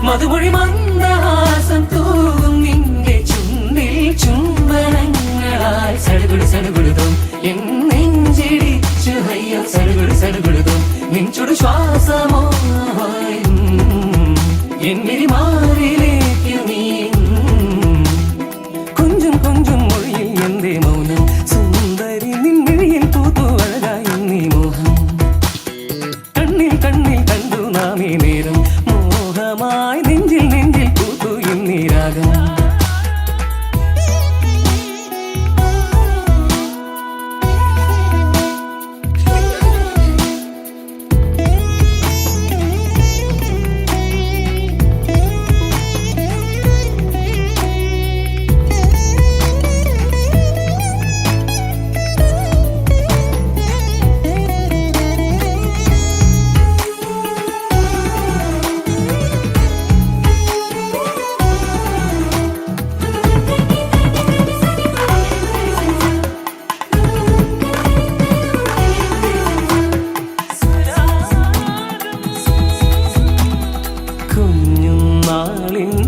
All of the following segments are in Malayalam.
മധുമൊഴി മന്ദഹാസം തൂകും നിന്റെ ചുണ്ടിൽ ചുംബനങ്ങളാൽ സടുകുടു സടുകുടുതും എൻ നെഞ്ചിടിച്ചു ഹയ്യ സടുകുടു സടുകുടുതും നിൻചുടു ശ്വാസമോ എന്നിരി മാറിലേക്ക് നീ കൊഞ്ചും കൊഞ്ചും മൊഴിയിൽ എന്തേ മൗനം സുന്ദരി നിൻമിഴിയിൽ പൂത്തു അഴകായി നീ മോഹം കണ്ണിൽ കണ്ണിൽ കണ്ടു നാം ഈ നേരം മോഹമായി നെഞ്ചിൽ നെഞ്ചിൽ പൂത്തു എന്നീ രാഗം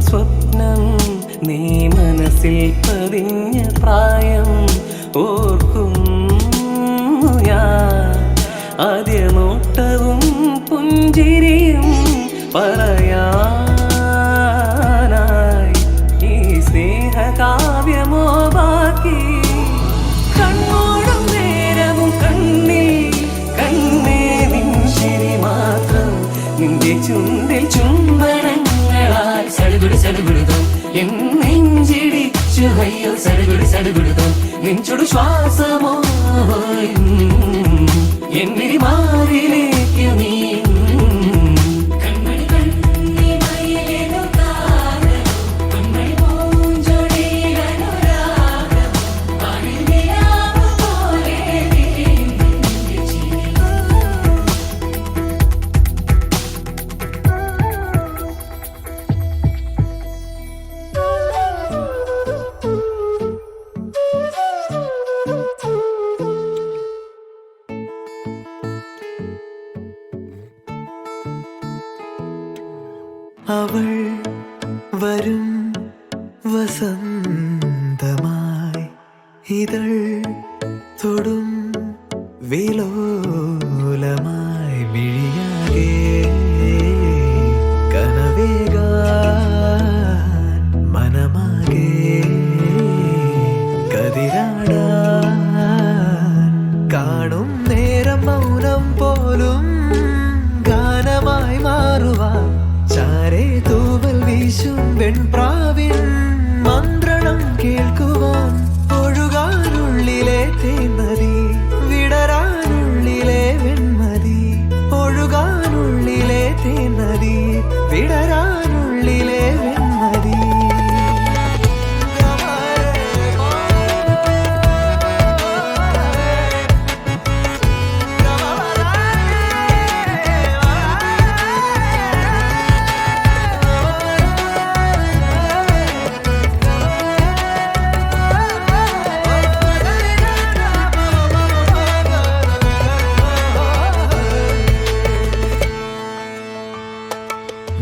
സ്വപ്നം നീ മനസ്സിൽ പതിഞ്ഞ പ്രായം ഓർക്കുന്നു ഞാൻ ആദ്യ നോട്ടവും പുഞ്ചിരിയും പറയാൻ ചുണ്ടിൽ ചുംബനങ്ങളാൽ സടുകുടു സടുകുടുതോ എൻ നെഞ്ചിടിച്ചു അയ്യോ സടുകുടു സടുകുടുതോ നെഞ്ചുടു ശ്വാസമോ എന്നിരി മാറിലേക്ക് നീ അവൾ വരും വസന്തമായി ഇതൾ തൊടും വിലോലമായി മിഴിയാകെ കനവേകാൻ മനമാകെ കതിരാടാൻ കാണും നേരം മൗനം പോലും ഗാനമായി മാറുവാൻ ചാരേ തൂവൽ വീശും വെൺപ്രാവിൻ മന്ത്രണം കേൾക്കുവാൻ ഒഴുകാനുള്ളിലെ തേൻനദി വിടരാനുള്ളിലെ വെൺമതി ഒഴുകാനുള്ളിലെ തേൻനദി വിടരാനുള്ളിലെ വെൺമതി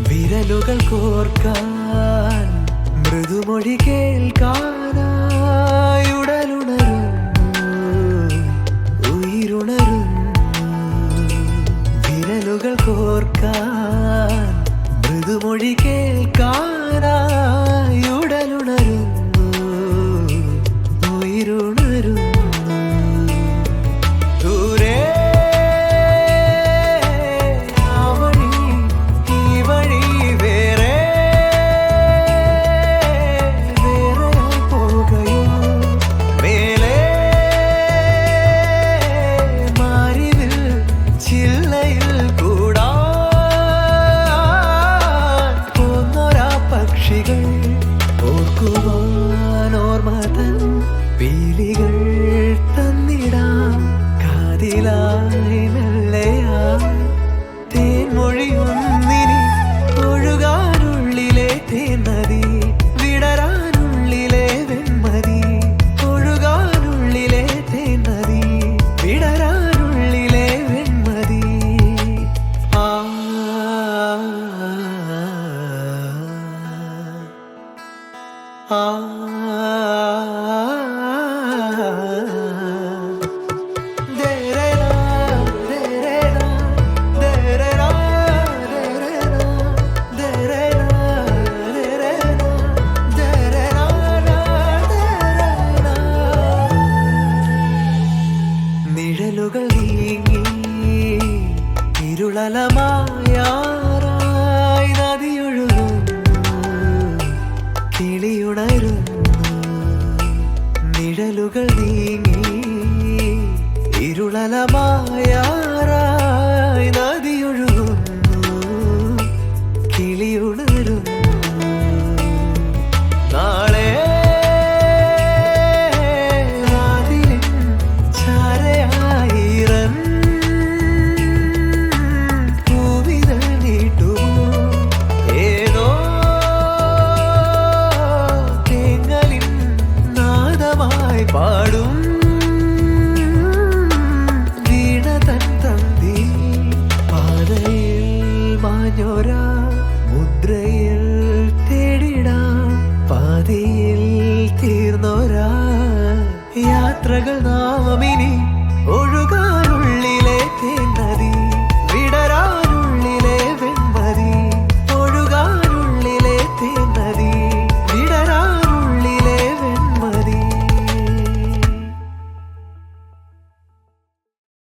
വിരലുകൾ കോർക്കാൻ മൃദുമൊഴി കേൾക്കാനായി ഉടലുണരുന്നു ഉയിരുണരുന്നു വിരലുകൾ കോർക്കാൻ മൃദുമൊഴി കേൾക്കാനായി ഉടലുണരുന്നു ഉയിരുണരുന്നു ദൂരെ ഓർമ്മതൻ പീലികൾ തന്നിടാം കാതിലായി മെല്ലയാ തേൻമൊഴിയൊന്നിനി ഒഴുകാനുള്ളിലെ തേൻനദി വിടരാനുള്ളിലെ വെൺമതി ഒഴുകാനുള്ളിലെ തേൻനദി വിടരാനുള്ളിലെ വെൺമതി ആ നിഴലുകൾ നീങ്ങി ഇരുളലമായാറായി നദിയൊഴുകുന്നു കിളിയുണരുന്നു നിഴലുകൾ നീങ്ങി ഇരുളലമായാറായി നദിയൊഴുകുന്നു കിളിയുണരുന്നു നാളെ പാടും വീണ തൻ തന്തി പാതയിൽ മാഞ്ഞോരാ മുദ്രയിൽ തേടിടാം പാതിയിൽ തീർന്നോരാ യാത്രകൾ നാമിനി